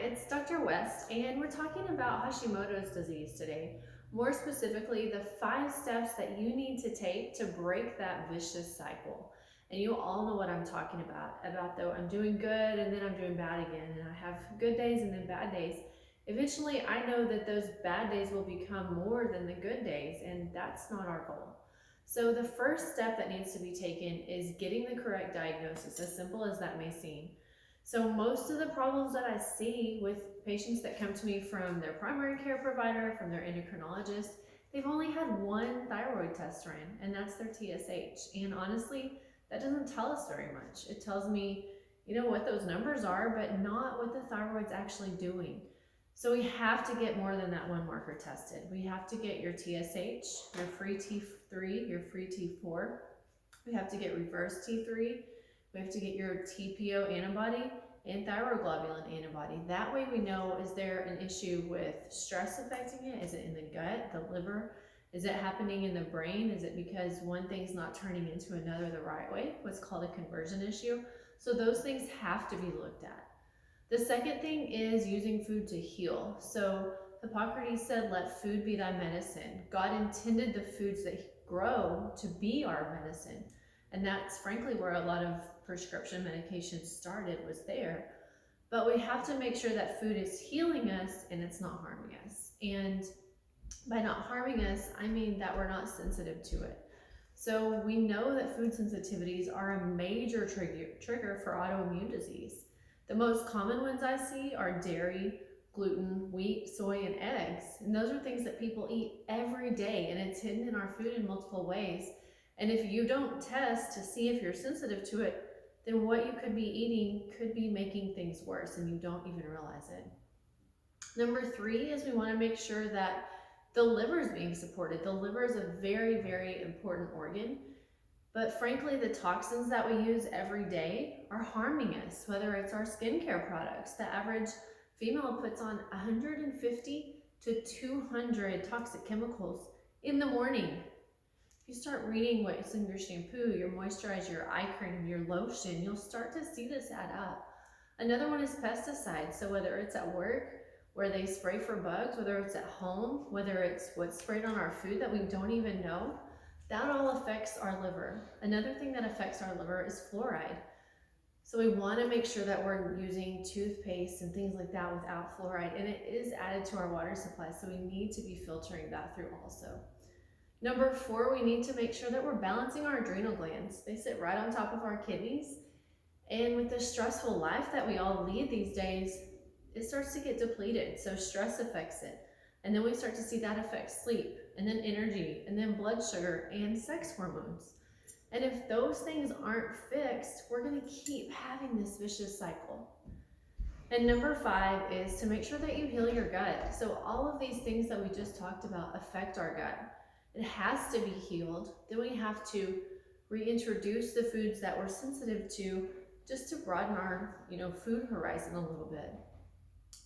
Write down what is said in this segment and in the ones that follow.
it's Dr. West, and we're talking about Hashimoto's disease today. More specifically, the 5 steps that you need to take to break that vicious cycle. And you all know what I'm talking about though I'm doing good and then I'm doing bad again, and I have good days and then bad days. Eventually, I know that those bad days will become more than the good days, and that's not our goal. So the first step that needs to be taken is getting the correct diagnosis, as simple as that may seem. So most of the problems that I see with patients that come to me from their primary care provider, from their endocrinologist, they've only had one thyroid test ran, and that's their TSH. And honestly, that doesn't tell us very much. It tells me, what those numbers are, but not what the thyroid's actually doing. So we have to get more than that one marker tested. We have to get your TSH, your free T3, your free T4. We have to get reverse T3. We have to get your TPO antibody and thyroglobulin antibody. That way we know, is there an issue with stress affecting it? Is it in the gut, the liver? Is it happening in the brain? Is it because one thing's not turning into another the right way? What's called a conversion issue. So those things have to be looked at. The second thing is using food to heal. So Hippocrates said, let food be thy medicine. God intended the foods that grow to be our medicine. And that's frankly where a lot of prescription medication started, was there. But we have to make sure that food is healing us and it's not harming us. And by not harming us, I mean that we're not sensitive to it. So we know that food sensitivities are a major trigger for autoimmune disease. The most common ones I see are dairy, gluten, wheat, soy, and eggs. And those are things that people eat every day, and it's hidden in our food in multiple ways. And if you don't test to see if you're sensitive to it, then what you could be eating could be making things worse, and you don't even realize it. Number 3 is we want to make sure that the liver is being supported. The liver is a very, very important organ. But frankly, the toxins that we use every day are harming us, whether it's our skincare products. The average female puts on 150 to 200 toxic chemicals in the morning. If you start reading what's in your shampoo, your moisturizer, your eye cream, your lotion, you'll start to see this add up. Another one is pesticides. So whether it's at work, where they spray for bugs, whether it's at home, whether it's what's sprayed on our food that we don't even know, that all affects our liver. Another thing that affects our liver is fluoride. So we want to make sure that we're using toothpaste and things like that without fluoride, and it is added to our water supply, so we need to be filtering that through also. Number 4, we need to make sure that we're balancing our adrenal glands. They sit right on top of our kidneys, and with the stressful life that we all lead these days, it starts to get depleted, so stress affects it. And then we start to see that affect sleep, and then energy, and then blood sugar, and sex hormones. And if those things aren't fixed, we're going to keep having this vicious cycle. And number 5 is to make sure that you heal your gut. So all of these things that we just talked about affect our gut. It has to be healed. Then we have to reintroduce the foods that we're sensitive to, just to broaden our, food horizon a little bit.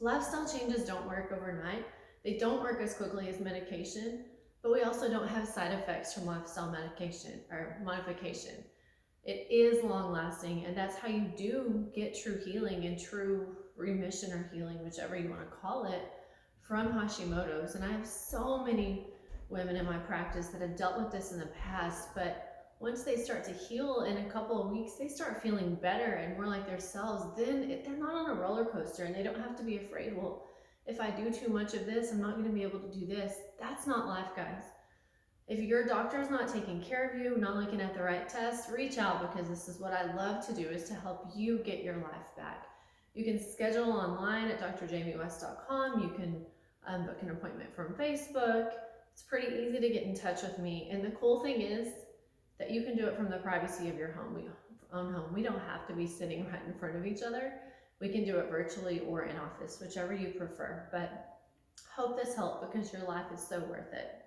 Lifestyle changes don't work overnight. They don't work as quickly as medication, but we also don't have side effects from lifestyle medication or modification. It is long lasting, and that's how you do get true healing and true remission or healing, whichever you want to call it, from Hashimoto's. And I have so many women in my practice that have dealt with this in the past, but once they start to heal in a couple of weeks, they start feeling better and more like themselves. Then they're not on a roller coaster, and they don't have to be afraid, well, if I do too much of this, I'm not going to be able to do this. That's not life, guys. If your doctor is not taking care of you, not looking at the right test, reach out, because this is what I love to do, is to help you get your life back. You can schedule online at drjamiewest.com. You can book an appointment from Facebook. It's pretty easy to get in touch with me. And the cool thing is that you can do it from the privacy of your own home. We don't have to be sitting right in front of each other. We can do it virtually or in office, whichever you prefer. But hope this helped, because your life is so worth it.